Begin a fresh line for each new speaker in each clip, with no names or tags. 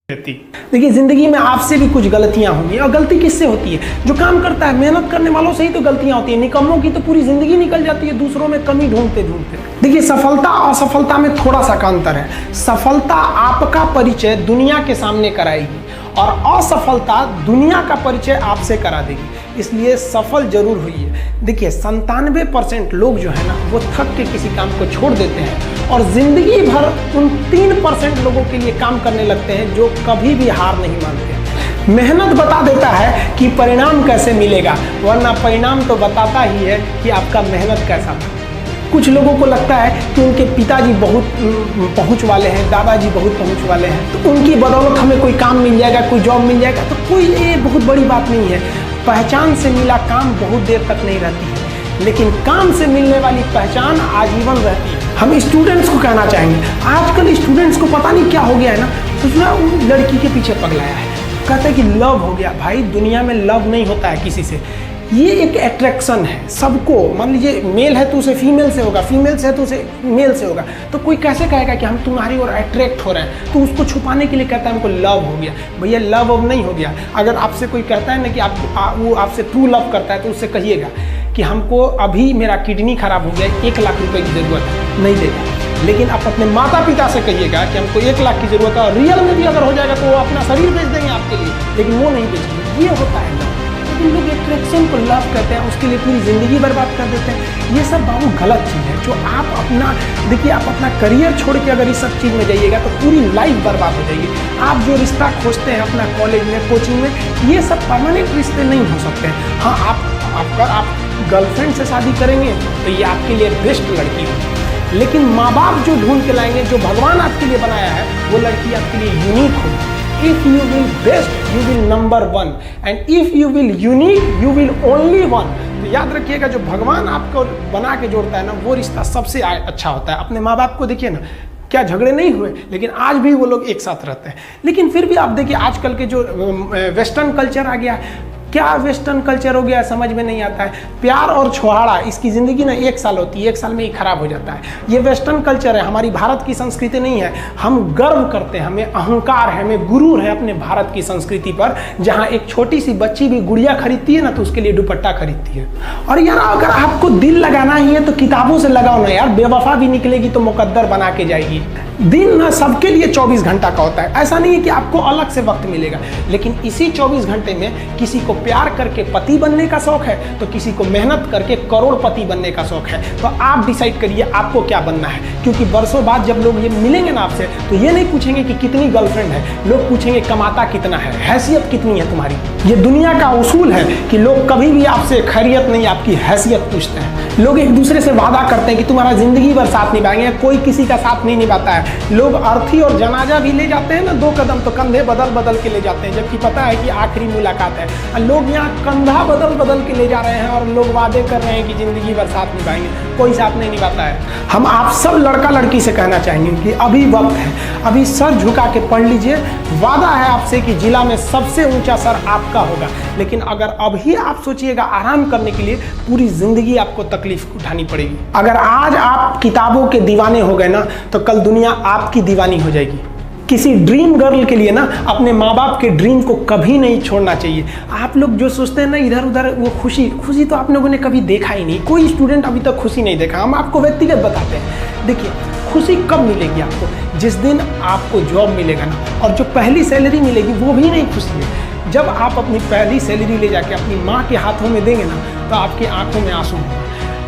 देखिए, जिंदगी में आपसे भी कुछ गलतियां होंगी। और गलती किससे होती है? जो काम करता है, मेहनत करने वालों से ही तो गलतियां होती है। निकम्मों की तो पूरी जिंदगी निकल जाती है दूसरों में कमी ढूंढते ढूंढते। देखिए, सफलता और असफलता में थोड़ा सा का अंतर है। सफलता आपका परिचय दुनिया के सामने कराएगी और असफलता दुनिया का परिचय आपसे करा देगी। इसलिए सफल जरूर हुई है। देखिए, 97% लोग जो है ना, वो थक के किसी काम को छोड़ देते हैं और जिंदगी भर उन 3% लोगों के लिए काम करने लगते हैं जो कभी भी हार नहीं मानते। मेहनत बता देता है कि परिणाम कैसे मिलेगा, वरना परिणाम तो बताता ही है कि आपका मेहनत कैसा था। कुछ लोगों को लगता है कि उनके पिताजी बहुत पहुंच वाले हैं, दादाजी बहुत पहुंच वाले हैं, तो उनकी बदौलत हमें कोई काम मिल जाएगा, कोई जॉब मिल जाएगा। तो कोई ये बहुत बड़ी बात नहीं है। पहचान से मिला काम बहुत देर तक नहीं रहती है, लेकिन काम से मिलने वाली पहचान आजीवन रहती है। हम स्टूडेंट्स को कहना चाहेंगे, आजकल स्टूडेंट्स को पता नहीं क्या हो गया है ना, सोचना उन लड़की के पीछे पगलाया है, कहते हैं कि लव हो गया। भाई, दुनिया में लव नहीं होता है किसी से। ये एक अट्रैक्शन है सबको। मान लीजिए मेल है तो उसे फीमेल से होगा, फीमेल से है तो उसे मेल से होगा। तो कोई कैसे कहेगा कि हम तुम्हारी ओर अट्रैक्ट हो रहे हैं? तो उसको छुपाने के लिए कहता है हमको लव हो गया। भैया, लव अब नहीं हो गया। अगर आपसे कोई कहता है ना कि वो आपसे ट्रू लव करता है, तो उससे कहिएगा कि हमको अभी मेरा किडनी खराब हो गया, 1 लाख रुपए की ज़रूरत है, नहीं देगा। लेकिन आप अपने माता पिता से कहिएगा कि हमको 1 लाख की ज़रूरत है, और रियल में भी अगर हो जाएगा तो वो अपना शरीर बेच देंगे आपके लिए, लेकिन वो नहीं बेचेंगे। ये होता है लव। लेकिन लोग अट्रैक्शन को लव कहते हैं, उसके लिए पूरी ज़िंदगी बर्बाद कर देते हैं। ये सब बाबू गलत चीज़ है। जो आप अपना देखिए, आप अपना करियर छोड़ के अगर इस सब चीज़ में जाइएगा तो पूरी लाइफ बर्बाद हो जाएगी। आप जो रिश्ता खोजते हैं अपना कॉलेज में, कोचिंग में, ये सब परमानेंट रिश्ते नहीं हो सकते हैं। हाँ, आप गर्लफ्रेंड से शादी करेंगे तो ये आपके लिए बेस्ट लड़की होगी, लेकिन माँ बाप जो ढूंढ के लाएंगे, जो भगवान आपके लिए बनाया है, वो लड़की आपके लिए यूनिक होगी। If you will best, you will number one, and if you will unique, you will only one। तो याद रखिएगा, जो भगवान आपको बना के जोड़ता है ना, वो रिश्ता सबसे अच्छा होता है। अपने माँ बाप को देखिए ना, क्या झगड़े नहीं हुए, लेकिन आज भी वो लोग एक साथ रहते हैं। लेकिन फिर भी आप देखिए, आजकल के जो वेस्टर्न कल्चर आ गया, क्या वेस्टर्न कल्चर हो गया समझ में नहीं आता है। प्यार और छोहाड़ा, इसकी ज़िंदगी ना 1 साल होती है, 1 साल में ही खराब हो जाता है। ये वेस्टर्न कल्चर है, हमारी भारत की संस्कृति नहीं है। हम गर्व करते हैं, हमें अहंकार है, हमें गुरूर है अपने भारत की संस्कृति पर। जहाँ एक छोटी सी बच्ची भी गुड़िया खरीदती है ना, तो उसके लिए दुपट्टा खरीदती है। और यार, अगर आपको दिल लगाना ही है तो किताबों से लगाओ ना यार। बेवफा भी निकलेगी तो मुकद्दर बना के जाएगी। दिन ना सबके लिए 24 घंटा का होता है। ऐसा नहीं है कि आपको अलग से वक्त मिलेगा, लेकिन इसी 24 घंटे में किसी को प्यार करके पति बनने का शौक है, तो किसी को मेहनत करके करोड़पति बनने का शौक है। तो आप डिसाइड करिए आपको क्या बनना है। क्योंकि बरसों बाद जब लोग ये मिलेंगे ना आपसे, तो ये नहीं पूछेंगे कि कितनी गर्लफ्रेंड है, लोग पूछेंगे कमाता कितना है, हैसियत कितनी है तुम्हारी। ये दुनिया का उसूल है कि लोग कभी भी आपसे खैरियत नहीं, आपकी हैसियत पूछते हैं। लोग एक दूसरे से वादा करते हैं कि तुम्हारा जिंदगी भर साथ निभाएंगे, कोई किसी का साथ नहीं निभाता है। लोग अर्थी और जनाजा भी ले जाते हैं ना 2 कदम, तो कंधे बदल बदल के ले जाते हैं, जबकि पता है कि आखिरी मुलाकात है। लोग यहाँ कंधा बदल बदल के ले जा रहे हैं और लोग वादे कर रहे हैं कि जिंदगी भर साथ निभाएंगे, कोई साथ नहीं निभाता है। हम आप सब लड़का लड़की से कहना चाहेंगे कि अभी वक्त है, अभी सर झुका के पढ़ लीजिए। वादा है आपसे कि जिला में सबसे ऊंचा सर आपका होगा। लेकिन अगर अभी आप सोचिएगा आराम करने के लिए, पूरी जिंदगी आपको तकलीफ उठानी पड़ेगी। अगर आज आप किताबों के दीवाने हो गए ना, तो कल दुनिया आपकी दीवानी हो जाएगी। किसी ड्रीम गर्ल के लिए ना अपने माँ बाप के ड्रीम को कभी नहीं छोड़ना चाहिए। आप लोग जो सोचते हैं ना इधर उधर, वो खुशी तो आप लोगों ने कभी देखा ही नहीं। कोई स्टूडेंट अभी तक खुशी नहीं देखा। हम आपको व्यक्तिगत बताते हैं। देखिए, खुशी कब मिलेगी आपको? जिस दिन आपको जॉब मिलेगा ना, और जो पहली सैलरी मिलेगी वो भी नहीं खुशी है। जब आप अपनी पहली सैलरी ले जाके अपनी माँ के हाथों में देंगे ना, तो आपकी आंखों में आंसू होंगे।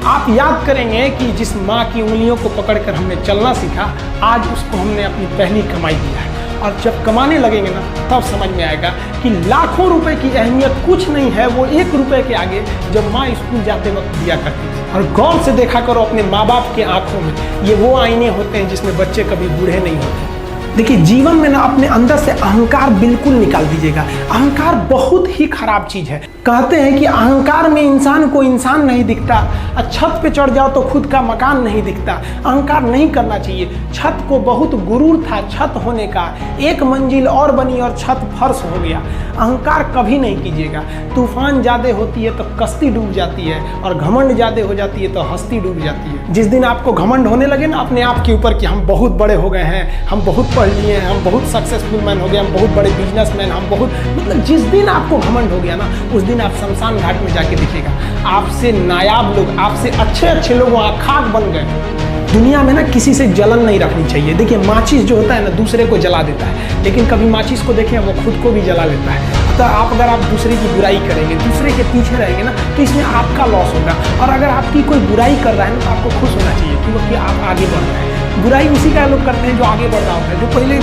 आप याद करेंगे कि जिस माँ की उंगलियों को पकड़कर हमने चलना सीखा, आज उसको हमने अपनी पहली कमाई दिया है। और जब कमाने लगेंगे ना, तब समझ में आएगा कि लाखों रुपए की अहमियत कुछ नहीं है, वो 1 रुपए के आगे जब माँ स्कूल जाते वक्त दिया करती थी। और गौर से देखा करो अपने माँ बाप के आंखों में, ये वो आईने होते हैं जिसमें बच्चे कभी बूढ़े नहीं होते। देखिए, जीवन में ना अपने अंदर से अहंकार बिल्कुल निकाल दीजिएगा। अहंकार बहुत ही खराब चीज़ है। कहते हैं कि अहंकार में इंसान को इंसान नहीं दिखता, छत पे चढ़ जाओ तो खुद का मकान नहीं दिखता। अहंकार नहीं करना चाहिए। छत को बहुत गुरूर था छत होने का, 1 मंजिल और बनी और छत फर्श हो गया। अहंकार कभी नहीं कीजिएगा। तूफान ज़्यादा होती है तो कश्ती डूब जाती है, और घमंड ज़्यादा हो जाती है तो हस्ती डूब जाती है। जिस दिन आपको घमंड होने लगे ना अपने आप के ऊपर कि हम बहुत बड़े हो गए हैं, हम बहुत पढ़ पढ़ लिए हैं, हम बहुत सक्सेसफुल मैन हो गए, हम बहुत बड़े बिजनेसमैन, हम बहुत, मतलब जिस दिन आपको घमंड हो गया ना, उस दिन आप शमशान घाट में जाके देखिएगा, आपसे नायाब लोग, आपसे अच्छे अच्छे लोग वहाँ खाक बन गए। दुनिया में ना किसी से जलन नहीं रखनी चाहिए। देखिए माचिस जो होता है ना, दूसरे को जला देता है, लेकिन कभी माचिस को देखें वो खुद को भी जला लेता है। तो अगर आप दूसरे की बुराई करेंगे, दूसरे के पीछे रहेंगे ना, तो इसमें आपका लॉस होगा। और अगर आपकी कोई बुराई कर रहा है ना, तो आपको खुश होना चाहिए, क्योंकि आप आगे बढ़ रहे हैं। बुराई उसी का लोग करते हैं जो आगे बढ़ रहा होता है, जो पहले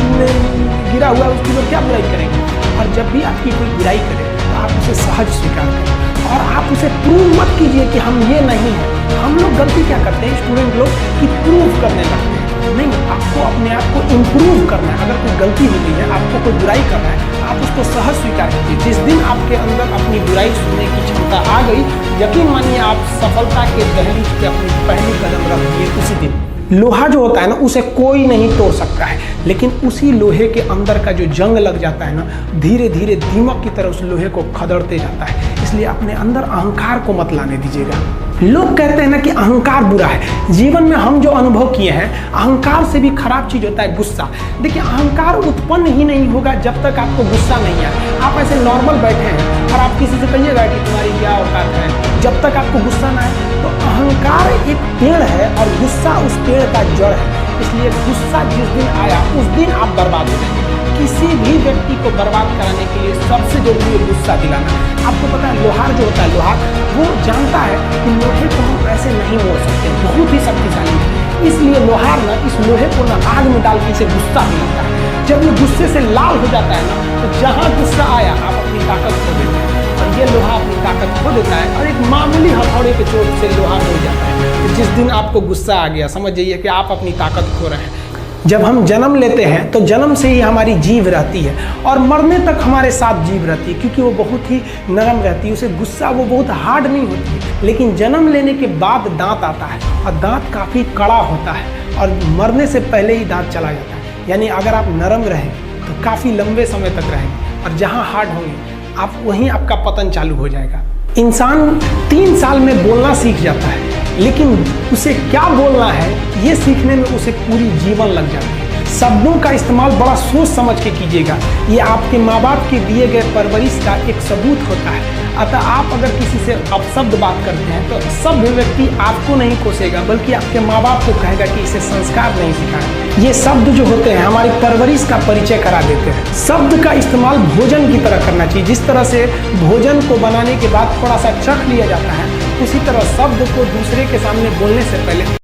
गिरा हुआ है उसकी लोग क्या बुराई करेंगे। और जब भी आपकी कोई बुराई करे तो आप उसे सहज स्वीकार करें, और आप उसे प्रूव मत कीजिए कि हम ये नहीं हैं। हम लोग गलती क्या करते हैं स्टूडेंट लोग, कि प्रूव करने लगते हैं। नहीं, आपको अपने आप को इम्प्रूव करना है। अगर कोई गलती हो गई है, आपको कोई बुराई कर रहा है, आप उसको सहज स्वीकार कीजिए। जिस दिन आपके अंदर अपनी बुराई सुनने की क्षमता आ गई, यकीन मानिए आप सफलता के दहलीज पे अपनी पहली कदम रख दिए उसी दिन। लोहा जो होता है ना, उसे कोई नहीं तोड़ सकता है, लेकिन उसी लोहे के अंदर का जो जंग लग जाता है ना, धीरे धीरे दीमक की तरह उस लोहे को खदड़ते जाता है। इसलिए अपने अंदर अहंकार को मत लाने दीजिएगा। लोग कहते हैं ना कि अहंकार बुरा है। जीवन में हम जो अनुभव किए हैं, अहंकार से भी खराब चीज होता है गुस्सा। देखिए अहंकार उत्पन्न ही नहीं होगा जब तक आपको गुस्सा नहीं आए। आप ऐसे नॉर्मल बैठे हैं और आप किसी से कहिएगा कि तुम्हारी क्या औकात है, जब तक आपको गुस्सा ना आए। तो अहंकार एक पेड़ है और गुस्सा उस पेड़ का जड़ है। इसलिए गुस्सा जिस दिन आया उस दिन आप बर्बाद हो जाएंगे। किसी भी व्यक्ति को बर्बाद कराने के लिए सबसे जरूरी है गुस्सा दिलाना। आपको पता है लोहार जो होता है, लोहार वो जानता है कि लोहे को हम ऐसे नहीं मोड़ सकते, बहुत ही शक्तिशाली है। इसलिए लोहार ना इस लोहे को ना आग में डाल के इसे गुस्सा दिलाता है। जब ये गुस्से से लाल हो जाता है ना, तो जहाँ गुस्सा आया आप अपनी ताकत खो देते हैं, और ये लोहा अपनी ताकत खो देता है और एक मामूली हथौड़े के चोट से लोहा हो जाता है। तो जिस दिन आपको गुस्सा आ गया, समझ जाइए कि आप अपनी ताकत खो रहे हैं। जब हम जन्म लेते हैं तो जन्म से ही हमारी जीभ रहती है और मरने तक हमारे साथ जीभ रहती है, क्योंकि वो बहुत ही नरम रहती है, उसे गुस्सा वो बहुत हार्ड नहीं होती है। लेकिन जन्म लेने के बाद दांत आता है और दांत काफ़ी कड़ा होता है, और मरने से पहले ही दांत चला जाता है। यानी अगर आप नरम रहेंगे तो काफ़ी लंबे समय तक रहेंगे, और जहाँ हार्ड होंगे आप वहीं आपका पतन चालू हो जाएगा। इंसान 3 साल में बोलना सीख जाता है, लेकिन उसे क्या बोलना है ये सीखने में उसे पूरी जीवन लग जाती है। शब्दों का इस्तेमाल बड़ा सोच समझ के कीजिएगा। ये आपके माँ बाप के दिए गए परवरिश का एक सबूत होता है। अतः आप अगर किसी से अपशब्द बात करते हैं तो सभ्य व्यक्ति आपको नहीं कोसेगा, बल्कि आपके माँ बाप को कहेगा कि इसे संस्कार नहीं सिखाया। ये शब्द जो होते हैं हमारी परवरिश का परिचय करा देते हैं। शब्द का इस्तेमाल भोजन की तरह करना चाहिए। जिस तरह से भोजन को बनाने के बाद थोड़ा सा चख लिया जाता है, उसी तरह शब्द को दूसरे के सामने बोलने से पहले